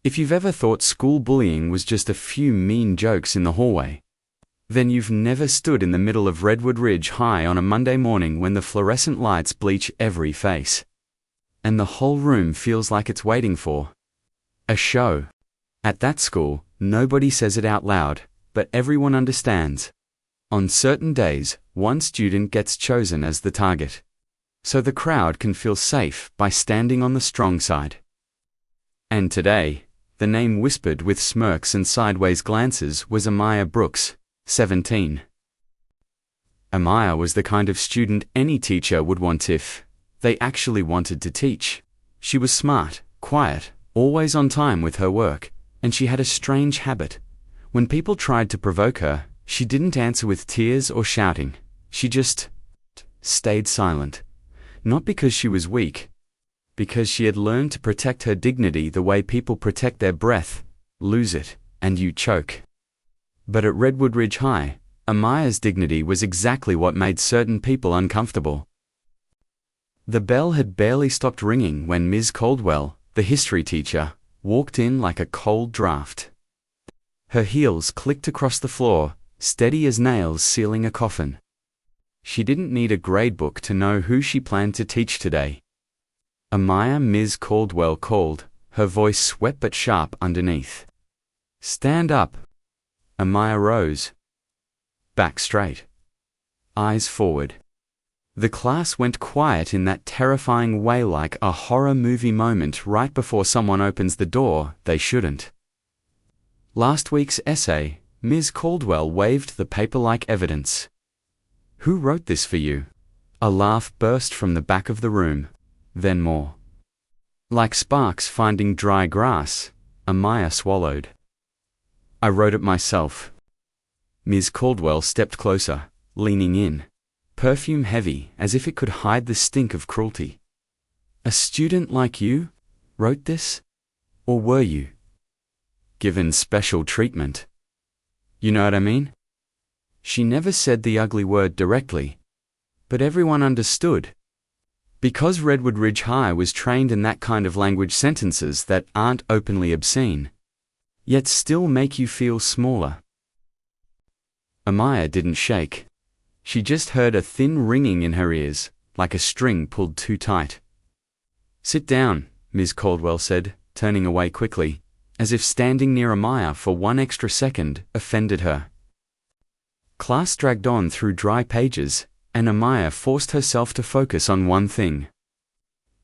If you've ever thought school bullying was just a few mean jokes in the hallway, then you've never stood in the middle of Redwood Ridge High on a Monday morning when the fluorescent lights bleach every face, and the whole room feels like it's waiting for a show. At that school, nobody says it out loud, but everyone understands. On certain days, one student gets chosen as the target, so the crowd can feel safe by standing on the strong side. And today, the name whispered with smirks and sideways glances was Amaya Brooks, 17. Amaya was the kind of student any teacher would want if they actually wanted to teach. She was smart, quiet, always on time with her work, and she had a strange habit. When people tried to provoke her, she didn't answer with tears or shouting. She just stayed silent. Not because she was weak, because she had learned to protect her dignity the way people protect their breath, lose it, and you choke. But at Redwood Ridge High, Amaya's dignity was exactly what made certain people uncomfortable. The bell had barely stopped ringing when Ms. Caldwell, the history teacher, walked in like a cold draft. Her heels clicked across the floor, steady as nails sealing a coffin. She didn't need a gradebook to know who she planned to teach today. Amaya, Ms. Caldwell called, her voice swept but sharp underneath. "Stand up." Amaya rose. Back straight. Eyes forward. The class went quiet in that terrifying way, like a horror movie moment right before someone opens the door they shouldn't. Last week's essay, Ms. Caldwell waved the paper like evidence. "Who wrote this for you?" A laugh burst from the back of the room, then more. Like sparks finding dry grass, Amaya swallowed. "I wrote it myself." Ms. Caldwell stepped closer, leaning in, perfume heavy as if it could hide the stink of cruelty. "A student like you wrote this? Or were you given special treatment? You know what I mean?" She never said the ugly word directly, but everyone understood. Because Redwood Ridge High was trained in that kind of language, sentences that aren't openly obscene, yet still make you feel smaller. Amaya didn't shake. She just heard a thin ringing in her ears, like a string pulled too tight. "Sit down," Ms. Caldwell said, turning away quickly, as if standing near Amaya for one extra second offended her. Class dragged on through dry pages, and Amaya forced herself to focus on one thing.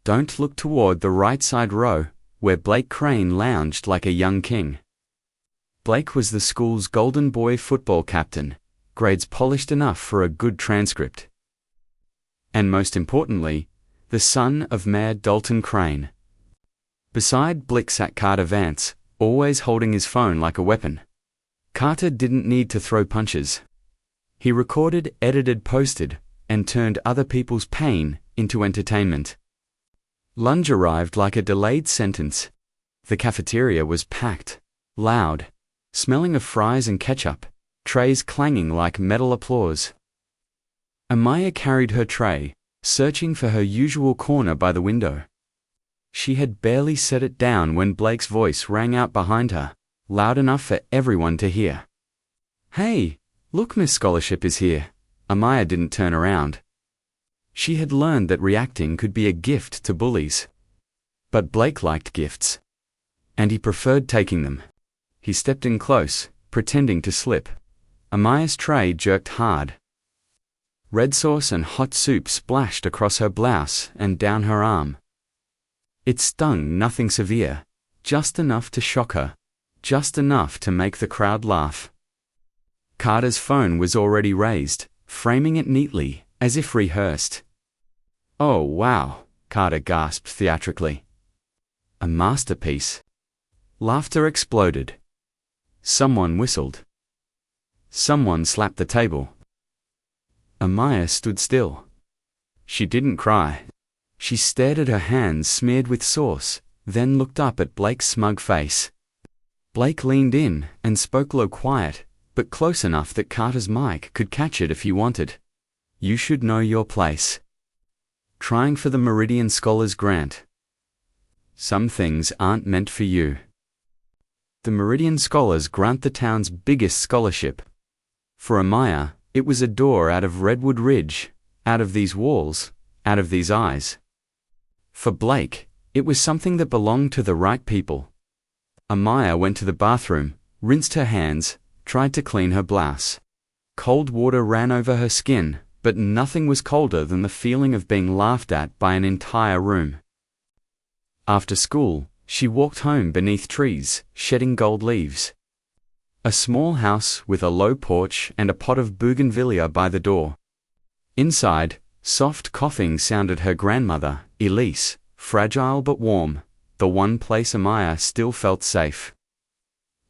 Don't look toward the right side row, where Blake Crane lounged like a young king. Blake was the school's golden boy football captain, grades polished enough for a good transcript. And most importantly, the son of Mayor Dalton Crane. Beside Blake sat Carter Vance, always holding his phone like a weapon. Carter didn't need to throw punches. He recorded, edited, posted, and turned other people's pain into entertainment. Lunch arrived like a delayed sentence. The cafeteria was packed, loud, smelling of fries and ketchup, trays clanging like metal applause. Amaya carried her tray, searching for her usual corner by the window. She had barely set it down when Blake's voice rang out behind her, loud enough for everyone to hear. "Hey, look, Miss Scholarship is here." Amaya didn't turn around. She had learned that reacting could be a gift to bullies. But Blake liked gifts, and he preferred taking them. He stepped in close, pretending to slip. Amaya's tray jerked hard. Red sauce and hot soup splashed across her blouse and down her arm. It stung, nothing severe, just enough to shock her, just enough to make the crowd laugh. Carter's phone was already raised, framing it neatly, as if rehearsed. "Oh wow," Carter gasped theatrically. "A masterpiece." Laughter exploded. Someone whistled. Someone slapped the table. Amaya stood still. She didn't cry. She stared at her hands smeared with sauce, then looked up at Blake's smug face. Blake leaned in and spoke low, quiet, but close enough that Carter's mic could catch it if he wanted. "You should know your place. Trying for the Meridian Scholars Grant. Some things aren't meant for you." The Meridian Scholars grant the town's biggest scholarship. For Amaya, it was a door out of Redwood Ridge, out of these walls, out of these eyes. For Blake, it was something that belonged to the right people. Amaya went to the bathroom, rinsed her hands, tried to clean her blouse. Cold water ran over her skin, but nothing was colder than the feeling of being laughed at by an entire room. After school, she walked home beneath trees, shedding gold leaves. A small house with a low porch and a pot of bougainvillea by the door. Inside, soft coughing sounded her grandmother, Elise, fragile but warm, the one place Amaya still felt safe.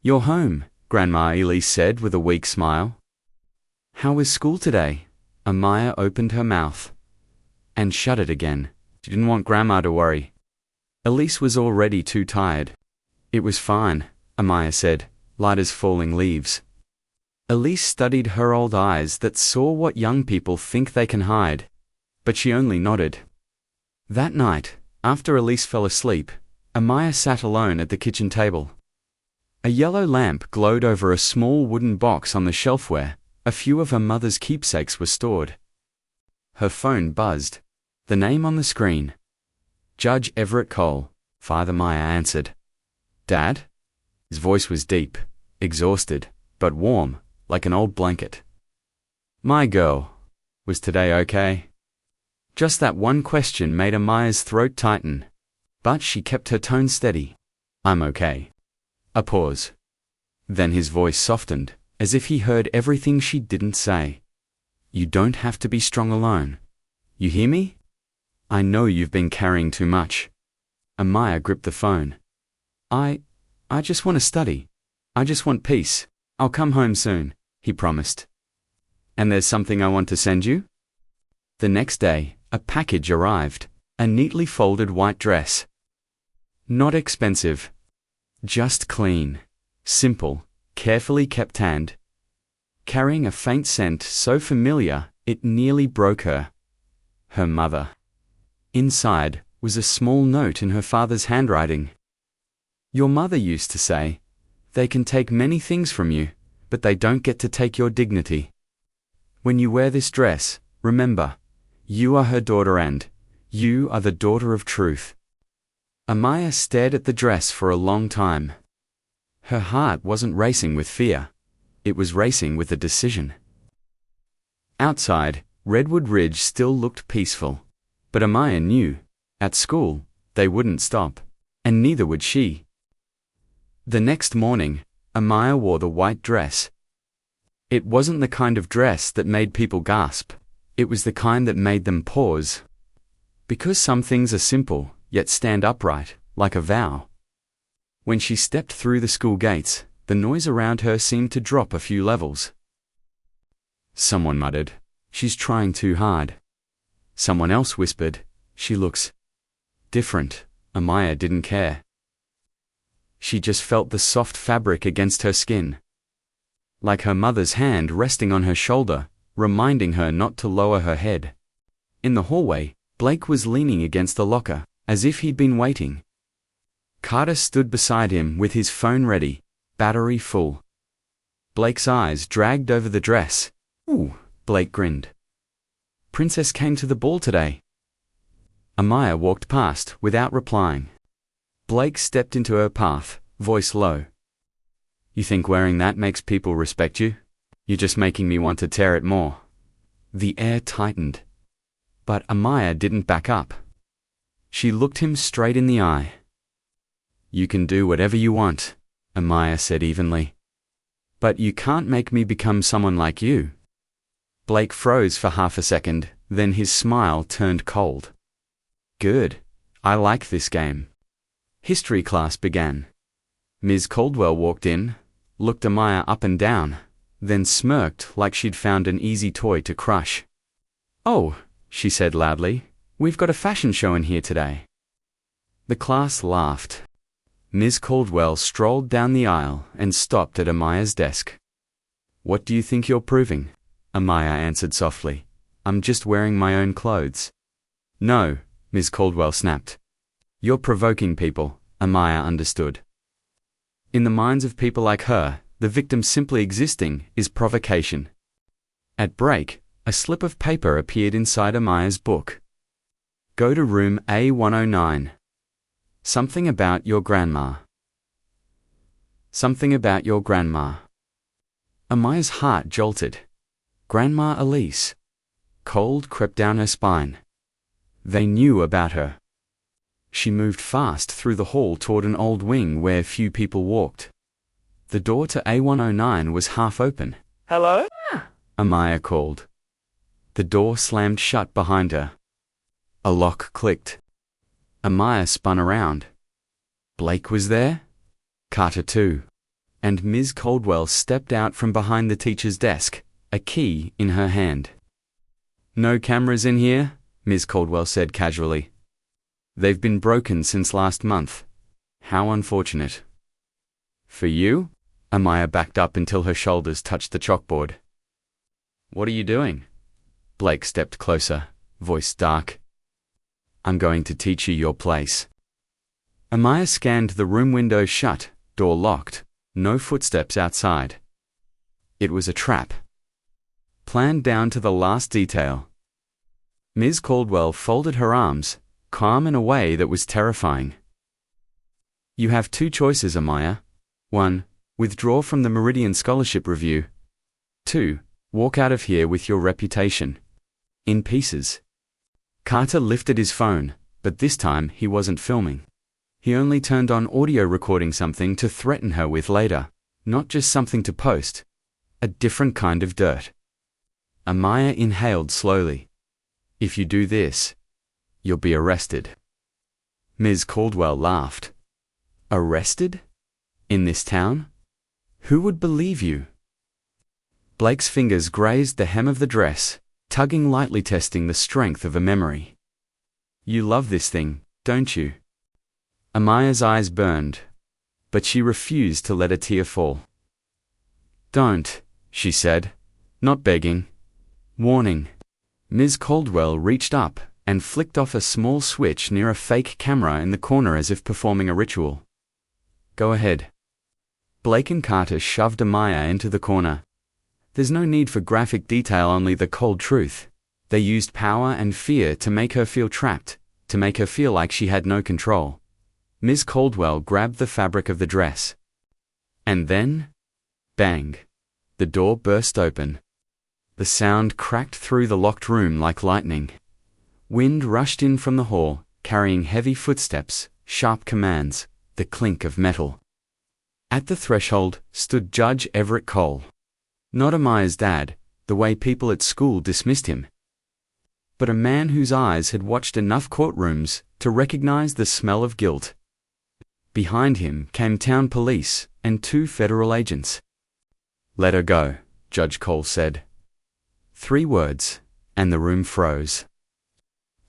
"You're home," Grandma Elise said with a weak smile. "How was school today?" Amaya opened her mouth and shut it again. She didn't want Grandma to worry. Elise was already too tired. "It was fine," Amaya said, light as falling leaves. Elise studied her old eyes that saw what young people think they can hide, but she only nodded. That night, after Elise fell asleep, Amaya sat alone at the kitchen table. A yellow lamp glowed over a small wooden box on the shelf where a few of her mother's keepsakes were stored. Her phone buzzed. The name on the screen. Judge Everett Cole. Father Amaya answered. "Dad?" His voice was deep, exhausted, but warm, like an old blanket. "My girl, was today okay?" Just that one question made Amaya's throat tighten, but she kept her tone steady. "I'm okay." A pause. Then his voice softened, as if he heard everything she didn't say. "You don't have to be strong alone. You hear me? I know you've been carrying too much." Amaya gripped the phone. I just want to study. I just want peace. I'll come home soon," he promised. "And there's something I want to send you?" The next day, a package arrived, a neatly folded white dress. Not expensive. Just clean, simple, carefully kept hand. Carrying a faint scent so familiar it nearly broke her. Her mother. Inside was a small note in her father's handwriting. "Your mother used to say, 'They can take many things from you, but they don't get to take your dignity. When you wear this dress, remember, you are her daughter and you are the daughter of truth.'" Amaya stared at the dress for a long time. Her heart wasn't racing with fear. It was racing with a decision. Outside, Redwood Ridge still looked peaceful. But Amaya knew, at school, they wouldn't stop, and neither would she. The next morning, Amaya wore the white dress. It wasn't the kind of dress that made people gasp. It was the kind that made them pause. Because some things are simple, yet stand upright, like a vow. When she stepped through the school gates, the noise around her seemed to drop a few levels. Someone muttered, "She's trying too hard." Someone else whispered, "She looks different." Amaya didn't care. She just felt the soft fabric against her skin. Like her mother's hand resting on her shoulder, reminding her not to lower her head. In the hallway, Blake was leaning against the locker, as if he'd been waiting. Carter stood beside him with his phone ready, battery full. Blake's eyes dragged over the dress. "Ooh," Blake grinned. "Princess came to the ball today." Amaya walked past without replying. Blake stepped into her path, voice low. "You think wearing that makes people respect you? You're just making me want to tear it more." The air tightened. But Amaya didn't back up. She looked him straight in the eye. "You can do whatever you want," Amaya said evenly. "But you can't make me become someone like you." Blake froze for half a second, then his smile turned cold. "Good. I like this game." History class began. Ms. Caldwell walked in, looked Amaya up and down, then smirked like she'd found an easy toy to crush. "Oh," she said loudly, "we've got a fashion show in here today." The class laughed. Ms. Caldwell strolled down the aisle and stopped at Amaya's desk. "What do you think you're proving?" Amaya answered softly. "I'm just wearing my own clothes." "No," Ms. Caldwell snapped. "You're provoking people," Amaya understood. In the minds of people like her, the victim simply existing is provocation. At break, a slip of paper appeared inside Amaya's book. Go to room A109. Something about your grandma. Something about your grandma. Amaya's heart jolted. Grandma Elise. Cold crept down her spine. They knew about her. She moved fast through the hall toward an old wing where few people walked. The door to A109 was half open. Hello? Amaya called. The door slammed shut behind her. A lock clicked. Amaya spun around. Blake was there? Carter too. And Ms. Caldwell stepped out from behind the teacher's desk, a key in her hand. No cameras in here? Ms. Caldwell said casually. They've been broken since last month. How unfortunate. For you? Amaya backed up until her shoulders touched the chalkboard. What are you doing? Blake stepped closer, voice dark. I'm going to teach you your place. Amaya scanned the room window shut, door locked, no footsteps outside. It was a trap. Planned down to the last detail. Ms. Caldwell folded her arms, calm in a way that was terrifying. You have two choices, Amaya. 1. Withdraw from the Meridian Scholarship Review. 2. Walk out of here with your reputation in pieces. Carter lifted his phone, but this time he wasn't filming. He only turned on audio recording something to threaten her with later, not just something to post. A different kind of dirt. Amaya inhaled slowly. If you do this, you'll be arrested. Ms. Caldwell laughed. Arrested? In this town? Who would believe you? Blake's fingers grazed the hem of the dress, tugging lightly, testing the strength of a memory. You love this thing, don't you? Amaya's eyes burned, but she refused to let a tear fall. Don't, she said, not begging, warning. Ms. Caldwell reached up and flicked off a small switch near a fake camera in the corner as if performing a ritual. Go ahead. Blake and Carter shoved Amaya into the corner. There's no need for graphic detail, only the cold truth. They used power and fear to make her feel trapped, to make her feel like she had no control. Ms. Caldwell grabbed the fabric of the dress. And then, bang, the door burst open. The sound cracked through the locked room like lightning. Wind rushed in from the hall, carrying heavy footsteps, sharp commands, the clink of metal. At the threshold stood Judge Everett Cole. Not Amaya's dad, the way people at school dismissed him, but a man whose eyes had watched enough courtrooms to recognize the smell of guilt. Behind him came town police and 2 federal agents. Let her go, Judge Cole said. 3 words, and the room froze.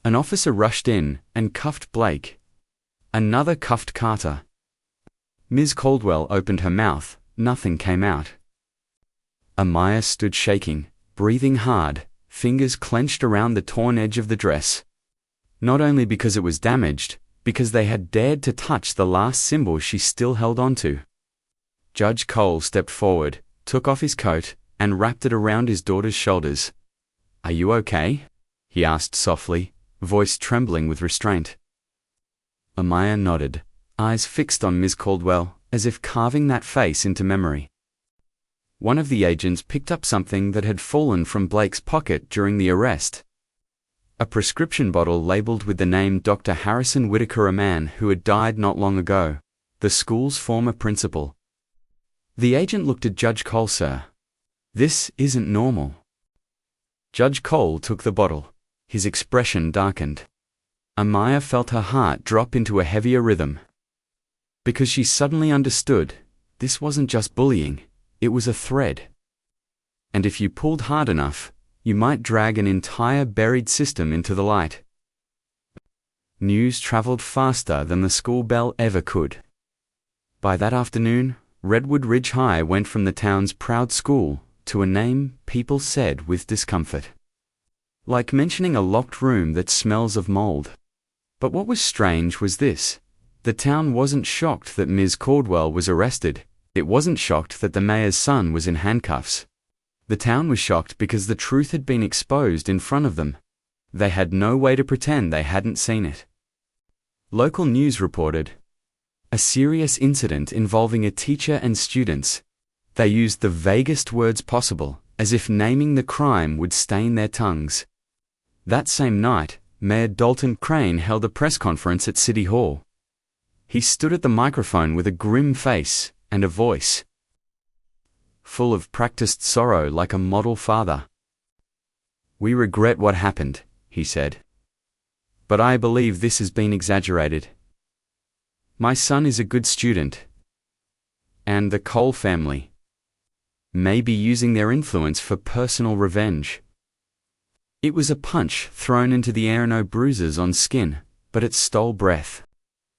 An officer rushed in and cuffed Blake. Another cuffed Carter. Ms. Caldwell opened her mouth, nothing came out. Amaya stood shaking, breathing hard, fingers clenched around the torn edge of the dress. Not only because it was damaged, because they had dared to touch the last symbol she still held onto. Judge Cole stepped forward, took off his coat, and wrapped it around his daughter's shoulders. Are you okay? He asked softly, voice trembling with restraint. Amaya nodded, eyes fixed on Ms. Caldwell, as if carving that face into memory. One of the agents picked up something that had fallen from Blake's pocket during the arrest. A prescription bottle labeled with the name Dr. Harrison Whitaker, a man who had died not long ago, the school's former principal. The agent looked at Judge Cole. Sir, this isn't normal. Judge Cole took the bottle. His expression darkened. Amaya felt her heart drop into a heavier rhythm. Because she suddenly understood, this wasn't just bullying, it was a thread. And if you pulled hard enough, you might drag an entire buried system into the light. News traveled faster than the school bell ever could. By that afternoon, Redwood Ridge High went from the town's proud school to a name people said with discomfort. Like mentioning a locked room that smells of mold. But what was strange was this. The town wasn't shocked that Ms. Caldwell was arrested. It wasn't shocked that the mayor's son was in handcuffs. The town was shocked because the truth had been exposed in front of them. They had no way to pretend they hadn't seen it. Local news reported a serious incident involving a teacher and students. They used the vaguest words possible, as if naming the crime would stain their tongues. That same night, Mayor Dalton Crane held a press conference at City Hall. He stood at the microphone with a grim face and a voice full of practiced sorrow like a model father. "We regret what happened," he said. "But I believe this has been exaggerated. My son is a good student, and the Cole family may be using their influence for personal revenge." It was a punch thrown into the air, no bruises on skin, but it stole breath.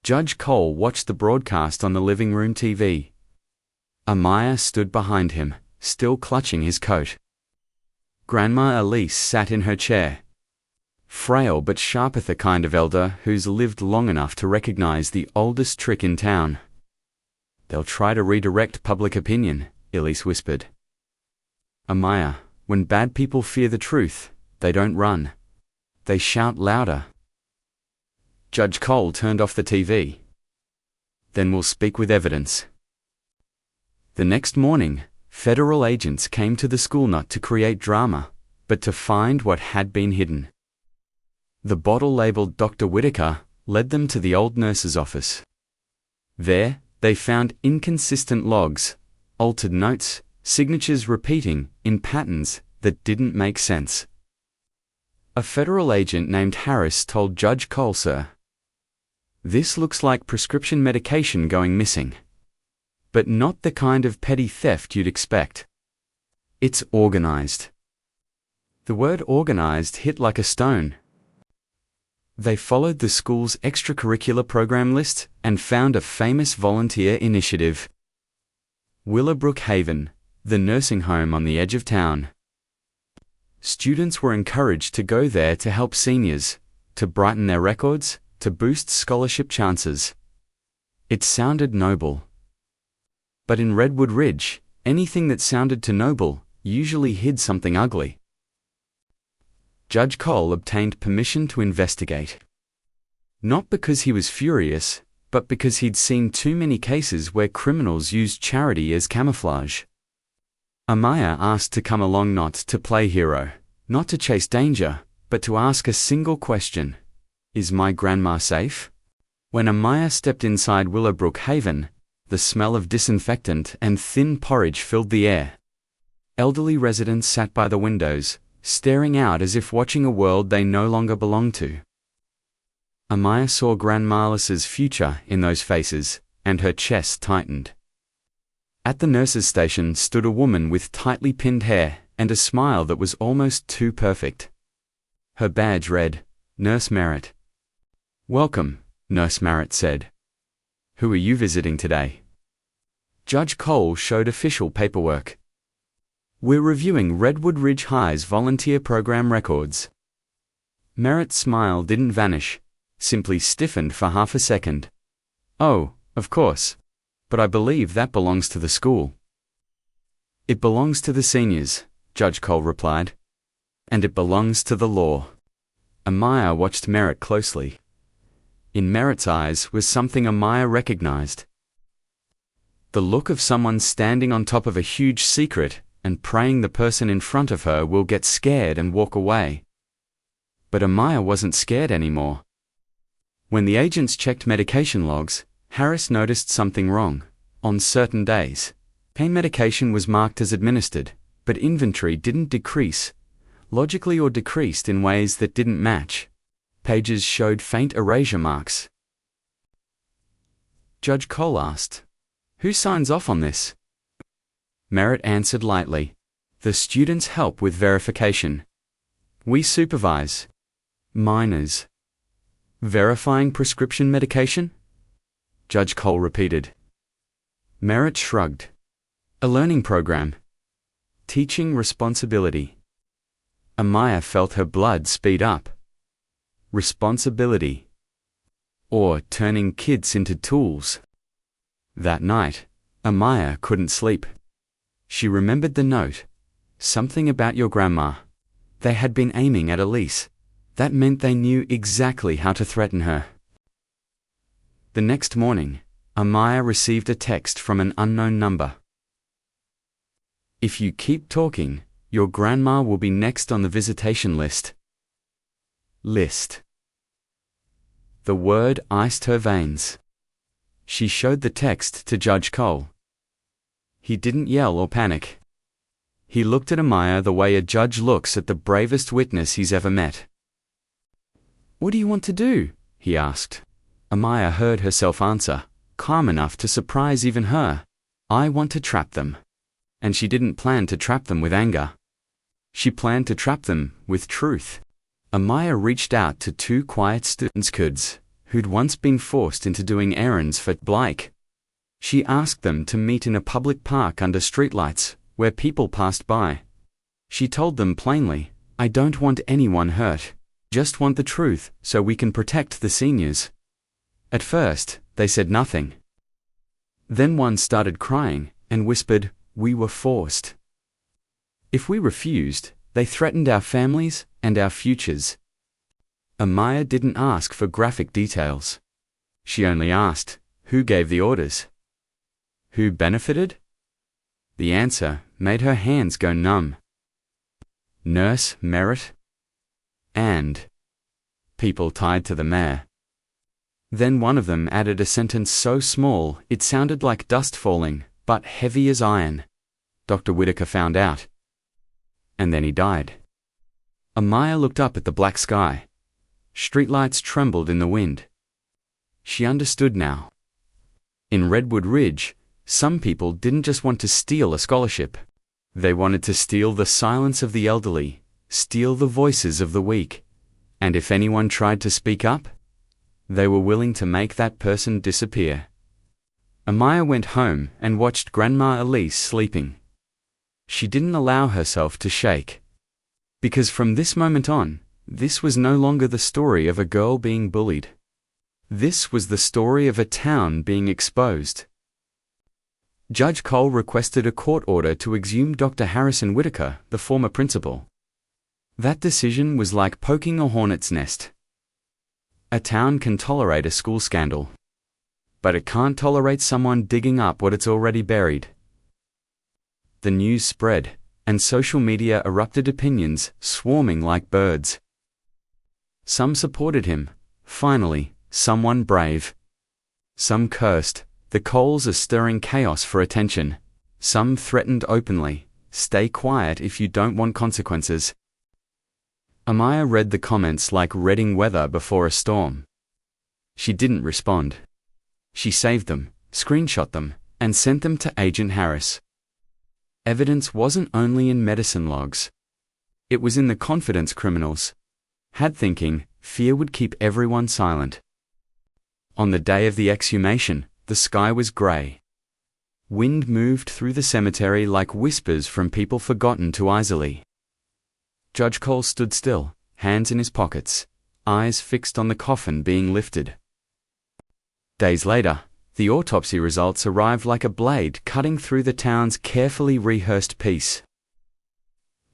Judge Cole watched the broadcast on the living room TV. Amaya stood behind him, still clutching his coat. Grandma Elise sat in her chair. Frail but sharp, the kind of elder who's lived long enough to recognize the oldest trick in town. "They'll try to redirect public opinion," Elise whispered. "Amaya, when bad people fear the truth, they don't run. They shout louder." Judge Cole turned off the TV. "Then we'll speak with evidence." The next morning, federal agents came to the school not to create drama, but to find what had been hidden. The bottle labeled Dr. Whitaker led them to the old nurse's office. There, they found inconsistent logs, altered notes, signatures repeating in patterns that didn't make sense. A federal agent named Harris told Judge Cole, "Sir, this looks like prescription medication going missing. But not the kind of petty theft you'd expect. It's organized." The word organized hit like a stone. They followed the school's extracurricular program list and found a famous volunteer initiative. Willowbrook Haven, the nursing home on the edge of town. Students were encouraged to go there to help seniors, to brighten their records, to boost scholarship chances. It sounded noble. But in Redwood Ridge, anything that sounded too noble usually hid something ugly. Judge Cole obtained permission to investigate. Not because he was furious, but because he'd seen too many cases where criminals used charity as camouflage. Amaya asked to come along, not to play hero, not to chase danger, but to ask a single question: "Is my grandma safe?" When Amaya stepped inside Willowbrook Haven, the smell of disinfectant and thin porridge filled the air. Elderly residents sat by the windows, staring out as if watching a world they no longer belonged to. Amaya saw Grandma Alice's future in those faces, and her chest tightened. At the nurse's station stood a woman with tightly pinned hair and a smile that was almost too perfect. Her badge read, "Nurse Merritt." "Welcome," Nurse Merritt said. "Who are you visiting today?" Judge Cole showed official paperwork. "We're reviewing Redwood Ridge High's volunteer program records." Merritt's smile didn't vanish, simply stiffened for half a second. "Oh, of course. But I believe that belongs to the school." "It belongs to the seniors," Judge Cole replied. "And it belongs to the law." Amaya watched Merritt closely. In Merritt's eyes was something Amaya recognized. The look of someone standing on top of a huge secret and praying the person in front of her will get scared and walk away. But Amaya wasn't scared anymore. When the agents checked medication logs, Harris noticed something wrong. On certain days, pain medication was marked as administered, but inventory didn't decrease, logically, or decreased in ways that didn't match. Pages showed faint erasure marks. Judge Cole asked, "Who signs off on this?" Merritt answered lightly, "The students help with verification. We supervise." "Minors verifying prescription medication?" Judge Cole repeated. Merritt shrugged. "A learning program. Teaching responsibility." Amaya felt her blood speed up. Responsibility. or turning kids into tools. That night, Amaya couldn't sleep. She remembered the note. Something about your grandma. They had been aiming at Elise. That meant they knew exactly how to threaten her. The next morning, Amaya received a text from an unknown number. If you keep talking, your grandma will be next on the visitation list. The word iced her veins. She showed the text to Judge Cole. He didn't yell or panic. He looked at Amaya the way a judge looks at the bravest witness he's ever met. "What do you want to do?" he asked. Amaya heard herself answer, calm enough to surprise even her. "I want to trap them." And she didn't plan to trap them with anger. She planned to trap them with truth. Amaya reached out to two quiet students who'd once been forced into doing errands for Blake. She asked them to meet in a public park under streetlights, where people passed by. She told them plainly, "I don't want anyone hurt. Just want the truth so we can protect the seniors." At first, they said nothing. Then one started crying and whispered, "We were forced." If we refused, they threatened our families and our futures. Amaya didn't ask for graphic details. She only asked, who gave the orders? Who benefited? The answer made her hands go numb. Nurse Merritt and people tied to the mayor. Then one of them added a sentence so small it sounded like dust falling, but heavy as iron. Dr. Whitaker found out. And then he died. Amaya looked up at the black sky. Streetlights trembled in the wind. She understood now. In Redwood Ridge, some people didn't just want to steal a scholarship. They wanted to steal the silence of the elderly, steal the voices of the weak. And if anyone tried to speak up, they were willing to make that person disappear. Amaya went home and watched Grandma Elise sleeping. She didn't allow herself to shake. Because from this moment on, this was no longer the story of a girl being bullied. This was the story of a town being exposed. Judge Cole requested a court order to exhume Dr. Harrison Whitaker, the former principal. That decision was like poking a hornet's nest. A town can tolerate a school scandal, but it can't tolerate someone digging up what it's already buried. The news spread, and social media erupted, opinions swarming like birds. Some supported him, finally, someone brave. Some cursed, the Coles are stirring chaos for attention. Some threatened openly, stay quiet if you don't want consequences. Amaya read the comments like reading weather before a storm. She didn't respond. She saved them, screenshot them, and sent them to Agent Harris. Evidence wasn't only in medicine logs. It was in the confidence criminals had thinking fear would keep everyone silent. On the day of the exhumation, the sky was grey. Wind moved through the cemetery like whispers from people forgotten too easily. Judge Cole stood still, hands in his pockets, eyes fixed on the coffin being lifted. Days later, the autopsy results arrived like a blade cutting through the town's carefully rehearsed piece.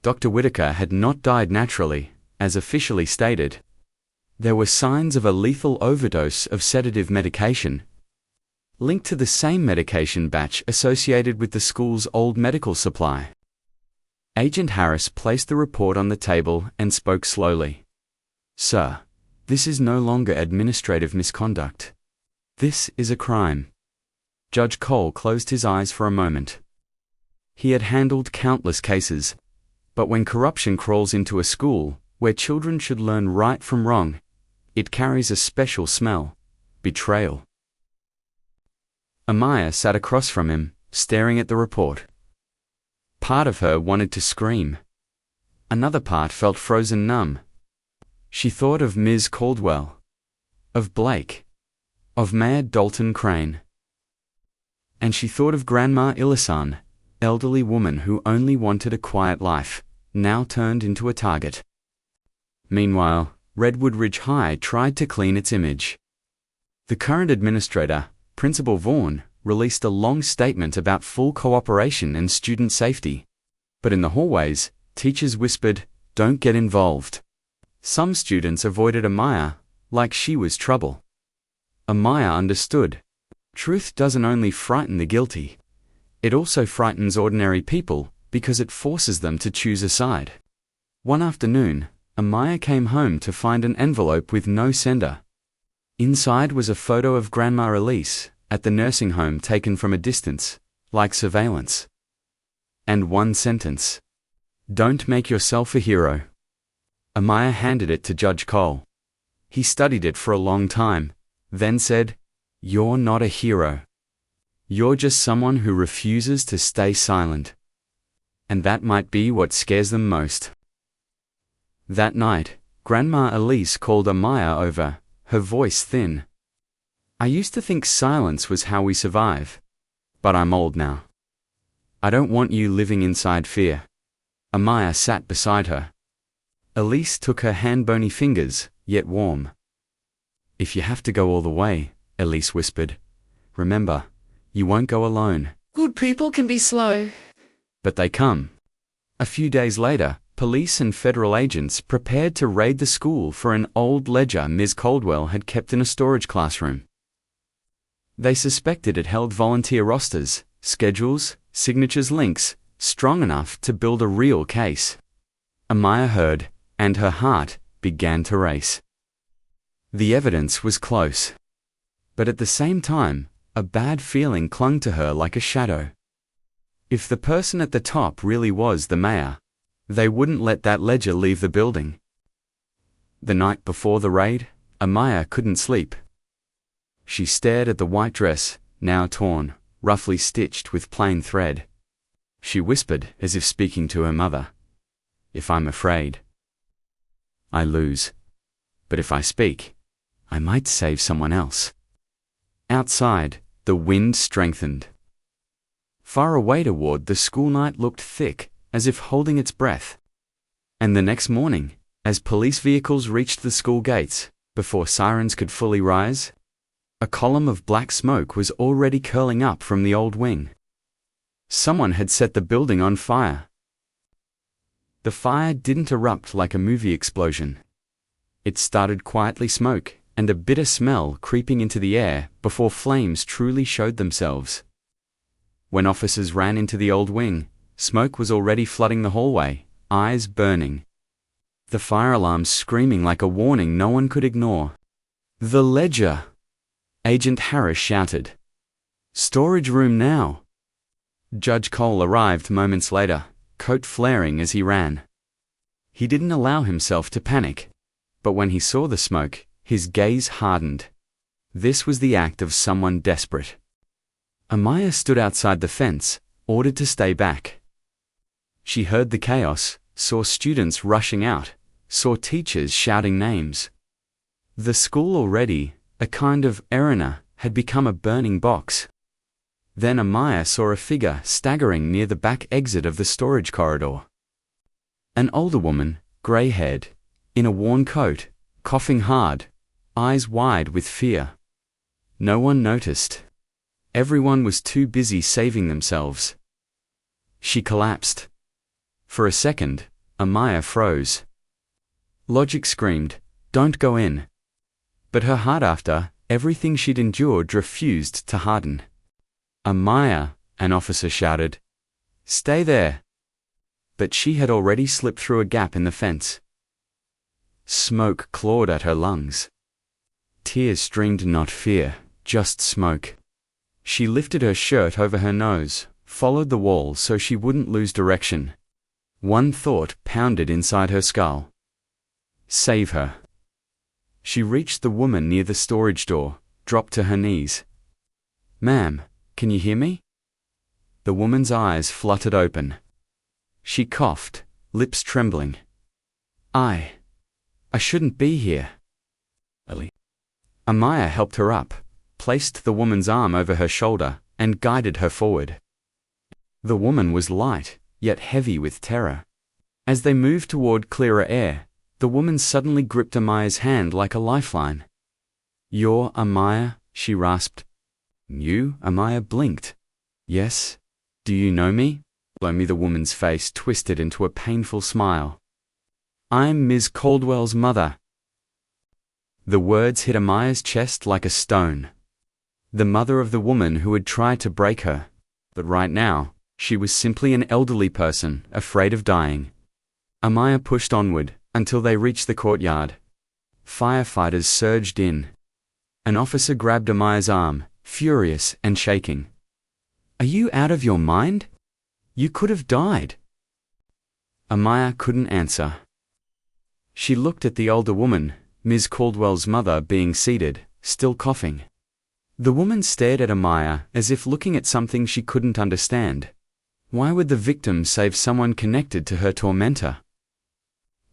Dr. Whitaker had not died naturally, as officially stated. There were signs of a lethal overdose of sedative medication, linked to the same medication batch associated with the school's old medical supply. Agent Harris placed the report on the table and spoke slowly. "Sir, this is no longer administrative misconduct. This is a crime." Judge Cole closed his eyes for a moment. He had handled countless cases, but when corruption crawls into a school where children should learn right from wrong, it carries a special smell: betrayal. Amaya sat across from him, staring at the report. Part of her wanted to scream. Another part felt frozen numb. She thought of Ms. Caldwell, of Blake, of Mayor Dalton Crane. And she thought of Grandma Illisan, elderly woman who only wanted a quiet life, now turned into a target. Meanwhile, Redwood Ridge High tried to clean its image. The current administrator, Principal Vaughan, released a long statement about full cooperation and student safety. But in the hallways, teachers whispered, "Don't get involved." Some students avoided Amaya, like she was trouble. Amaya understood. Truth doesn't only frighten the guilty. It also frightens ordinary people because it forces them to choose a side. One afternoon, Amaya came home to find an envelope with no sender. Inside was a photo of Grandma Elise at the nursing home taken from a distance, like surveillance. And one sentence: "Don't make yourself a hero." Amaya handed it to Judge Cole. He studied it for a long time, then said, "You're not a hero. You're just someone who refuses to stay silent." And that might be what scares them most. That night, Grandma Elise called Amaya over, her voice thin. "I used to think silence was how we survive. But I'm old now. I don't want you living inside fear." Amaya sat beside her. Elise took her hand-bony fingers, yet warm. "If you have to go all the way," Elise whispered, "remember, you won't go alone." Good people can be slow. But they come. A few days later, police and federal agents prepared to raid the school for an old ledger Ms. Caldwell had kept in a storage classroom. They suspected it held volunteer rosters, schedules, signatures, links, strong enough to build a real case. Amaya heard, and her heart began to race. The evidence was close. But at the same time, a bad feeling clung to her like a shadow. If the person at the top really was the mayor, they wouldn't let that ledger leave the building. The night before the raid, Amaya couldn't sleep. She stared at the white dress, now torn, roughly stitched with plain thread. She whispered, as if speaking to her mother, "If I'm afraid, I lose. But if I speak, I might save someone else." Outside, the wind strengthened. Far away toward the school night looked thick, as if holding its breath. And the next morning, as police vehicles reached the school gates, before sirens could fully rise, a column of black smoke was already curling up from the old wing. Someone had set the building on fire. The fire didn't erupt like a movie explosion. It started quietly, smoke and a bitter smell creeping into the air before flames truly showed themselves. When officers ran into the old wing, smoke was already flooding the hallway, eyes burning. The fire alarm screaming like a warning no one could ignore. "The ledger!" Agent Harris shouted. "Storage room now!" Judge Cole arrived moments later, coat flaring as he ran. He didn't allow himself to panic, but when he saw the smoke, his gaze hardened. This was the act of someone desperate. Amaya stood outside the fence, ordered to stay back. She heard the chaos, saw students rushing out, saw teachers shouting names. The school already, a kind of arena, had become a burning box. Then Amaya saw a figure staggering near the back exit of the storage corridor. An older woman, grey-haired, in a worn coat, coughing hard, eyes wide with fear. No one noticed. Everyone was too busy saving themselves. She collapsed. For a second, Amaya froze. Logic screamed, "Don't go in." But her heart, after everything she'd endured, refused to harden. "Amaya," an officer shouted. "Stay there." But she had already slipped through a gap in the fence. Smoke clawed at her lungs. Tears streamed, not fear, just smoke. She lifted her shirt over her nose, followed the wall so she wouldn't lose direction. One thought pounded inside her skull. Save her. She reached the woman near the storage door, dropped to her knees. "Ma'am, can you hear me?" The woman's eyes fluttered open. She coughed, lips trembling. I shouldn't be here." Amaya helped her up, placed the woman's arm over her shoulder, and guided her forward. The woman was light, yet heavy with terror. As they moved toward clearer air, the woman suddenly gripped Amaya's hand like a lifeline. "You're Amaya?" she rasped. You? Amaya blinked. Yes. Do you know me? Below me the woman's face twisted into a painful smile. I'm Ms. Caldwell's mother. The words hit Amaya's chest like a stone. The mother of the woman who had tried to break her. But right now, she was simply an elderly person, afraid of dying. Amaya pushed onward, until they reached the courtyard. Firefighters surged in. An officer grabbed Amaya's arm, furious and shaking. Are you out of your mind? You could have died. Amaya couldn't answer. She looked at the older woman, Ms. Caldwell's mother, being seated, still coughing. The woman stared at Amaya as if looking at something she couldn't understand. Why would the victim save someone connected to her tormentor?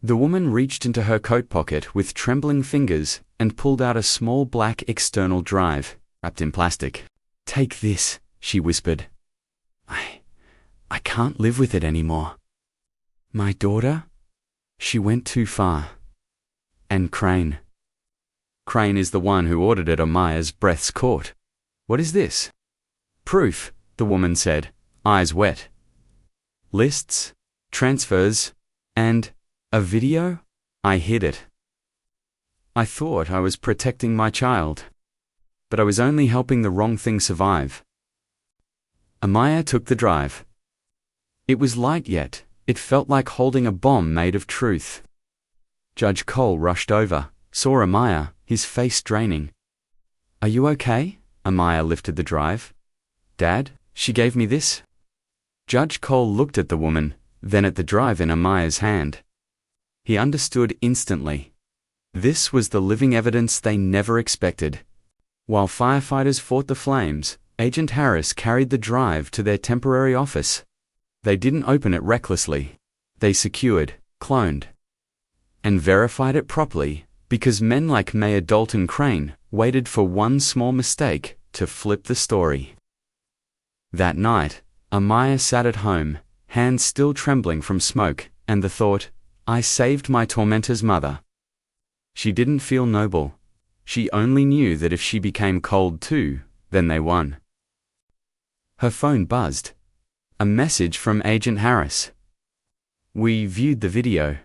The woman reached into her coat pocket with trembling fingers and pulled out a small black external drive, wrapped in plastic. Take this, she whispered. I can't live with it anymore. My daughter? She went too far. And Crane. Crane is the one who ordered it. Amaya's breaths caught. What is this? Proof, the woman said, eyes wet. Lists, transfers, and a video? I hid it. I thought I was protecting my child. But I was only helping the wrong thing survive. Amaya took the drive. It was light yet it felt like holding a bomb made of truth. Judge Cole rushed over, saw Amaya, his face draining. Are you okay? Amaya lifted the drive. Dad, she gave me this. Judge Cole looked at the woman, then at the drive in Amaya's hand. He understood instantly. This was the living evidence they never expected. While firefighters fought the flames, Agent Harris carried the drive to their temporary office. They didn't open it recklessly. They secured, cloned, and verified it properly, because men like Mayor Dalton Crane waited for one small mistake to flip the story. That night, Amaya sat at home, hands still trembling from smoke, and the thought, I saved my tormentor's mother. She didn't feel noble. She only knew that if she became cold too, then they won. Her phone buzzed. A message from Agent Harris. We viewed the video.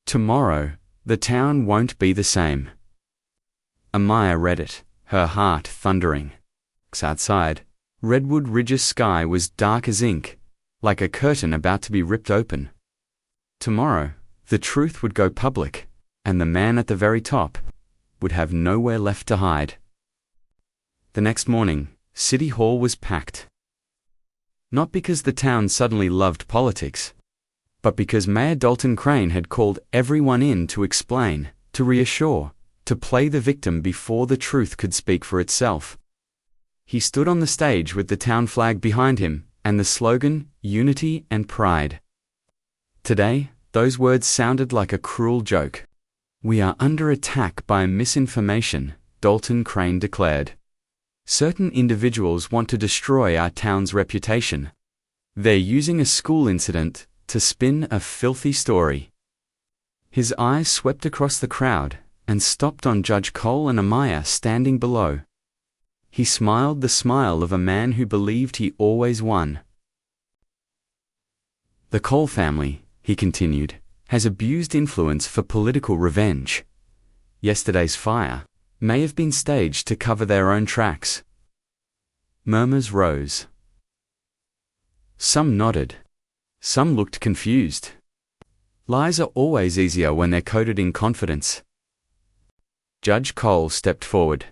Tomorrow, the town won't be the same. Amaya read it, her heart thundering. Outside, Redwood Ridge's sky was dark as ink, like a curtain about to be ripped open. Tomorrow, the truth would go public, and the man at the very top would have nowhere left to hide. The next morning, City Hall was packed. Not because the town suddenly loved politics, but because Mayor Dalton Crane had called everyone in to explain, to reassure, to play the victim before the truth could speak for itself. He stood on the stage with the town flag behind him and the slogan, Unity and Pride. Today, those words sounded like a cruel joke. We are under attack by misinformation, Dalton Crane declared. Certain individuals want to destroy our town's reputation. They're using a school incident to spin a filthy story. His eyes swept across the crowd and stopped on Judge Cole and Amaya standing below. He smiled the smile of a man who believed he always won. The Cole family, he continued, has abused influence for political revenge. Yesterday's fire may have been staged to cover their own tracks. Murmurs rose. Some nodded. Some looked confused. Lies are always easier when they're coded in confidence. Judge Cole stepped forward.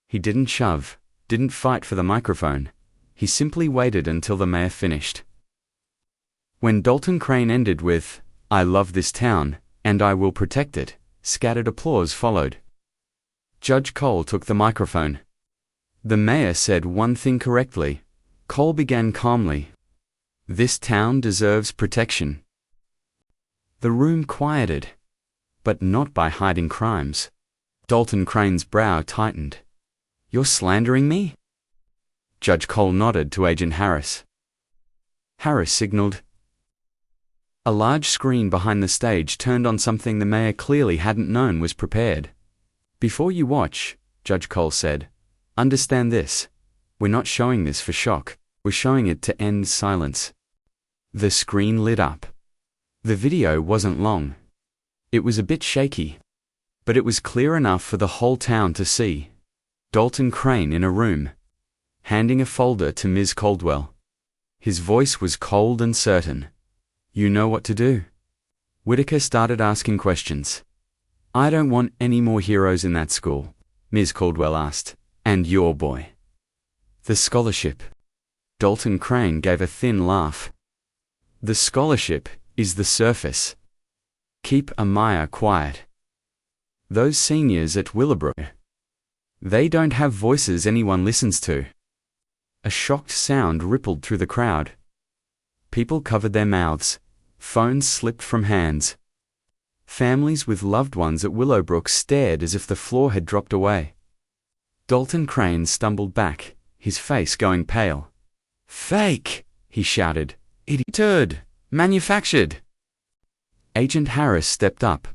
He didn't shove, didn't fight for the microphone. He simply waited until the mayor finished. When Dalton Crane ended with, I love this town, and I will protect it, scattered applause followed. Judge Cole took the microphone. The mayor said one thing correctly. Cole began calmly. This town deserves protection. The room quieted, but not by hiding crimes. Dalton Crane's brow tightened. You're slandering me? Judge Cole nodded to Agent Harris. Harris signaled. A large screen behind the stage turned on something the mayor clearly hadn't known was prepared. Before you watch, Judge Cole said, Understand this. We're not showing this for shock. We're showing it to end silence. The screen lit up. The video wasn't long. It was a bit shaky, but it was clear enough for the whole town to see. Dalton Crane in a room, handing a folder to Ms. Caldwell. His voice was cold and certain. You know what to do? Whitaker started asking questions. I don't want any more heroes in that school, Ms. Caldwell asked. And your boy? The scholarship. Dalton Crane gave a thin laugh. The scholarship is the surface. Keep Amaya quiet. Those seniors at Willowbrook, they don't have voices anyone listens to. A shocked sound rippled through the crowd. People covered their mouths. Phones slipped from hands. Families with loved ones at Willowbrook stared as if the floor had dropped away. Dalton Crane stumbled back, his face going pale. Fake, he shouted. Idiot! Manufactured! Agent Harris stepped up.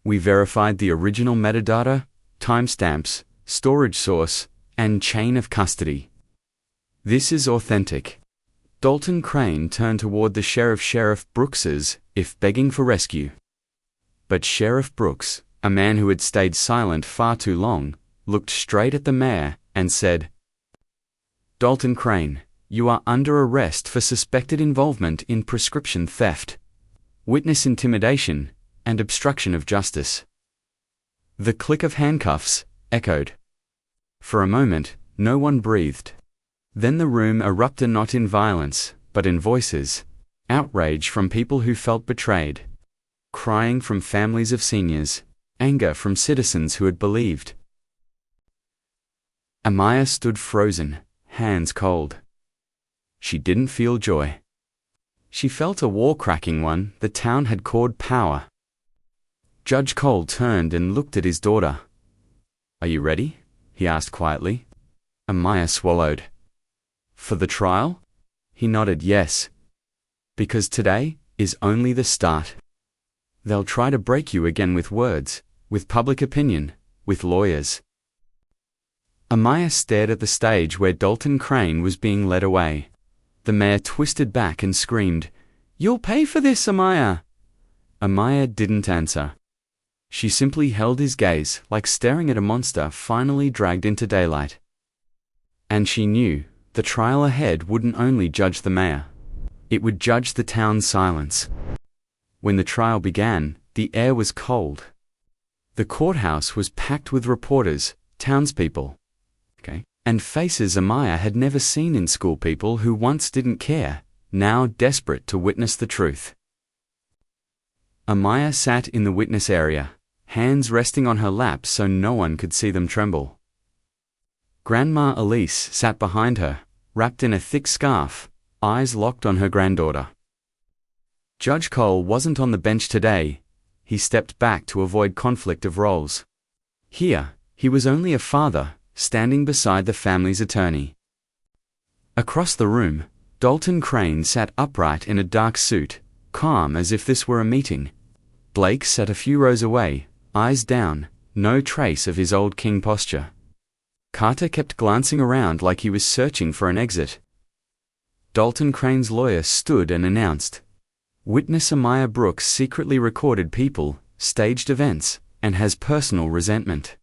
We verified the original metadata, timestamps, storage source, and chain of custody. This is authentic. Dalton Crane turned toward the sheriff. Sheriff Brooks's, if begging for rescue. But Sheriff Brooks, a man who had stayed silent far too long, looked straight at the mayor and said, Dalton Crane, you are under arrest for suspected involvement in prescription theft, witness intimidation, and obstruction of justice. The click of handcuffs echoed. For a moment, no one breathed. Then the room erupted not in violence, but in voices. Outrage from people who felt betrayed. Crying from families of seniors. Anger from citizens who had believed. Amaya stood frozen, hands cold. She didn't feel joy. She felt a war-cracking one the town had called power. Judge Cole turned and looked at his daughter. Are you ready? He asked quietly. Amaya swallowed. For the trial? He nodded yes. Because today is only the start. They'll try to break you again with words, with public opinion, with lawyers. Amaya stared at the stage where Dalton Crane was being led away. The mayor twisted back and screamed, You'll pay for this, Amaya! Amaya didn't answer. She simply held his gaze like staring at a monster finally dragged into daylight. And she knew the trial ahead wouldn't only judge the mayor. It would judge the town's silence. When the trial began, the air was cold. The courthouse was packed with reporters, townspeople, and faces Amaya had never seen in school, people who once didn't care, now desperate to witness the truth. Amaya sat in the witness area, hands resting on her lap so no one could see them tremble. Grandma Elise sat behind her, wrapped in a thick scarf, eyes locked on her granddaughter. Judge Cole wasn't on the bench today. He stepped back to avoid conflict of roles. Here, he was only a father, standing beside the family's attorney. Across the room, Dalton Crane sat upright in a dark suit, calm as if this were a meeting. Blake sat a few rows away, eyes down, no trace of his old king posture. Carter kept glancing around like he was searching for an exit. Dalton Crane's lawyer stood and announced, Witness Amaya Brooks secretly recorded people, staged events, and has personal resentment.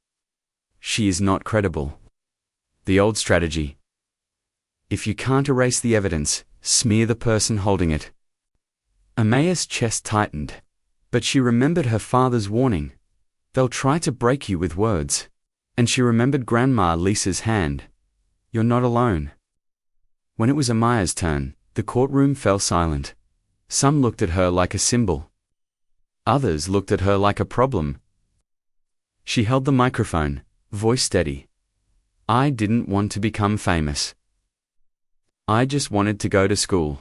She is not credible. The old strategy. If you can't erase the evidence, smear the person holding it. Amaya's chest tightened, but she remembered her father's warning. They'll try to break you with words. And she remembered Grandma Lisa's hand. You're not alone. When it was Amaya's turn, the courtroom fell silent. Some looked at her like a symbol. Others looked at her like a problem. She held the microphone, voice steady. I didn't want to become famous. I just wanted to go to school.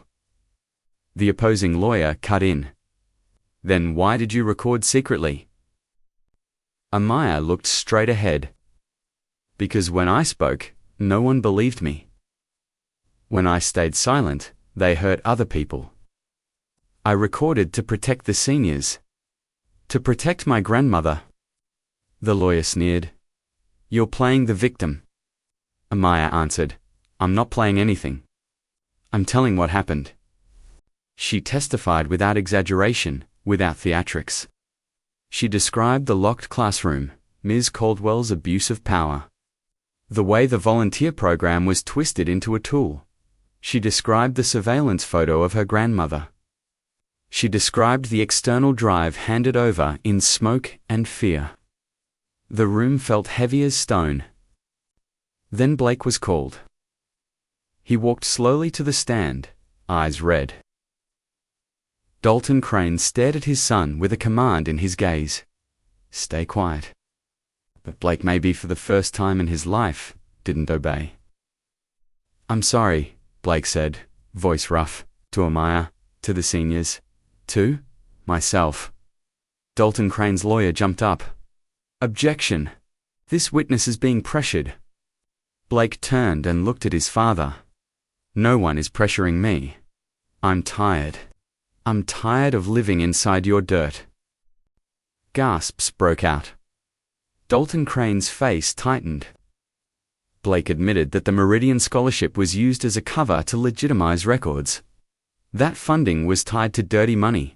The opposing lawyer cut in. Then why did you record secretly? Amaya looked straight ahead. Because when I spoke, no one believed me. When I stayed silent, they hurt other people. I recorded to protect the seniors. To protect my grandmother. The lawyer sneered. You're playing the victim. Amaya answered. I'm not playing anything. I'm telling what happened. She testified without exaggeration, without theatrics. She described the locked classroom, Ms. Caldwell's abuse of power. The way the volunteer program was twisted into a tool. She described the surveillance photo of her grandmother. She described the external drive handed over in smoke and fear. The room felt heavy as stone. Then Blake was called. He walked slowly to the stand, eyes red. Dalton Crane stared at his son with a command in his gaze. Stay quiet. But Blake, maybe for the first time in his life, didn't obey. I'm sorry, Blake said, voice rough, to Amaya, to the seniors, to myself. Dalton Crane's lawyer jumped up. Objection. This witness is being pressured. Blake turned and looked at his father. No one is pressuring me. I'm tired. I'm tired of living inside your dirt. Gasps broke out. Dalton Crane's face tightened. Blake admitted that the Meridian Scholarship was used as a cover to legitimize records. That funding was tied to dirty money.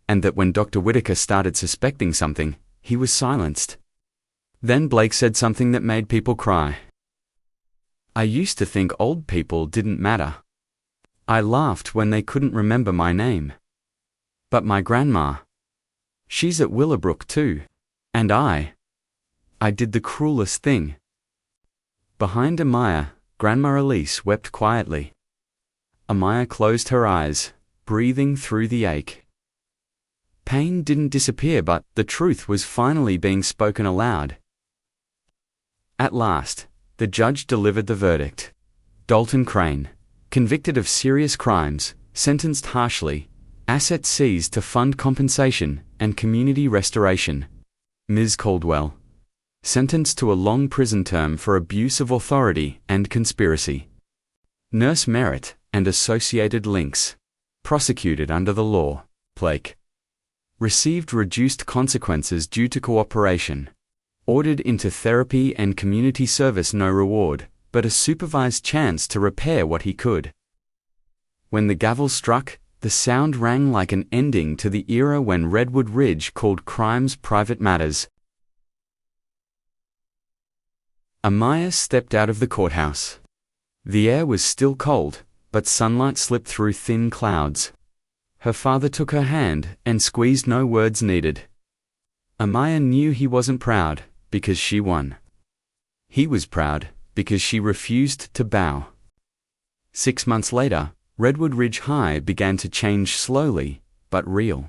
And that when Dr. Whitaker started suspecting something, he was silenced. Then Blake said something that made people cry. I used to think old people didn't matter. I laughed when they couldn't remember my name. But my grandma, she's at Willowbrook too. And I did the cruelest thing. Behind Amaya, Grandma Elise wept quietly. Amaya closed her eyes, breathing through the ache. Pain didn't disappear, but the truth was finally being spoken aloud. At last, the judge delivered the verdict. Dalton Crane, convicted of serious crimes, sentenced harshly, assets seized to fund compensation and community restoration. Ms. Caldwell, sentenced to a long prison term for abuse of authority and conspiracy. Nurse Merritt and associated links, prosecuted under the law. Blake received reduced consequences due to cooperation. Ordered into therapy and community service, no reward, but a supervised chance to repair what he could. When the gavel struck, the sound rang like an ending to the era when Redwood Ridge called crimes private matters. Amaya stepped out of the courthouse. The air was still cold, but sunlight slipped through thin clouds. Her father took her hand and squeezed, no words needed. Amaya knew he wasn't proud, because she won. He was proud, because she refused to bow. 6 months later, Redwood Ridge High began to change slowly, but real.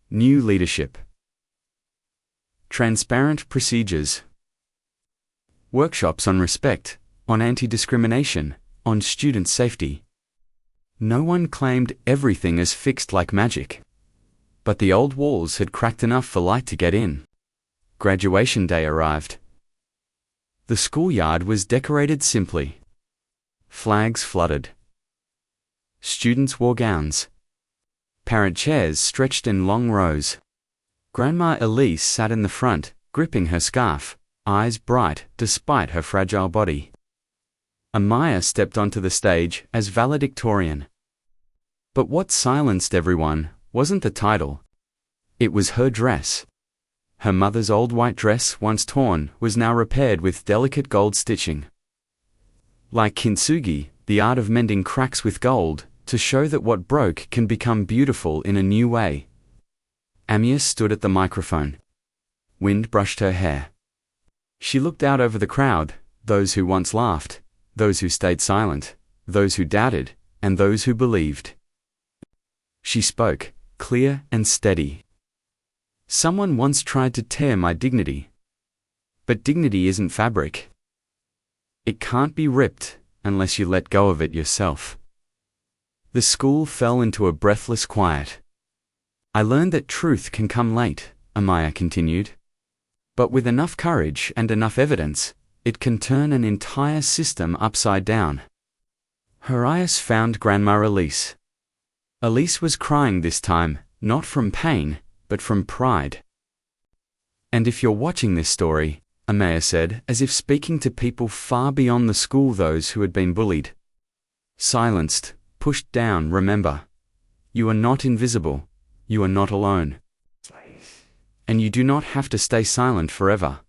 New leadership. Transparent procedures. Workshops on respect, on anti-discrimination, on student safety. No one claimed everything as fixed like magic. But the old walls had cracked enough for light to get in. Graduation day arrived. The schoolyard was decorated simply. Flags fluttered. Students wore gowns. Parent chairs stretched in long rows. Grandma Elise sat in the front, gripping her scarf, eyes bright despite her fragile body. Amaya stepped onto the stage as valedictorian. But what silenced everyone wasn't the title. It was her dress. Her mother's old white dress, once torn, was now repaired with delicate gold stitching. Like kintsugi, the art of mending cracks with gold, to show that what broke can become beautiful in a new way. Amaya stood at the microphone. Wind brushed her hair. She looked out over the crowd, those who once laughed, those who stayed silent, those who doubted, and those who believed. She spoke, clear and steady. Someone once tried to tear my dignity. But dignity isn't fabric. It can't be ripped unless you let go of it yourself. The school fell into a breathless quiet. I learned that truth can come late, Amaya continued. But with enough courage and enough evidence, it can turn an entire system upside down. Her eyes found Grandma Elise. Elise was crying this time, not from pain, but from pride. And if you're watching this story, Amaya said, as if speaking to people far beyond the school, those who had been bullied. Silenced, pushed down, remember. You are not invisible. You are not alone. And you do not have to stay silent forever.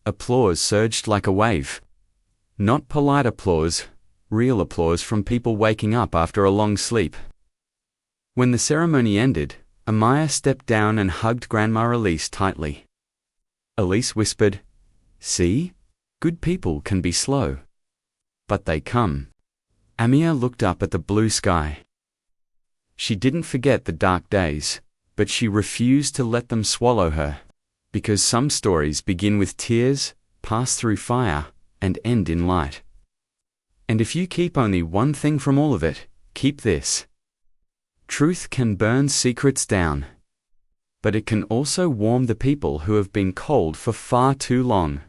Applause surged like a wave. Not polite applause, real applause from people waking up after a long sleep. When the ceremony ended, Amaya stepped down and hugged Grandma Elise tightly. Elise whispered, "See? Good people can be slow. But they come." Amaya looked up at the blue sky. She didn't forget the dark days, but she refused to let them swallow her. Because some stories begin with tears, pass through fire, and end in light. And if you keep only one thing from all of it, keep this. Truth can burn secrets down. But it can also warm the people who have been cold for far too long.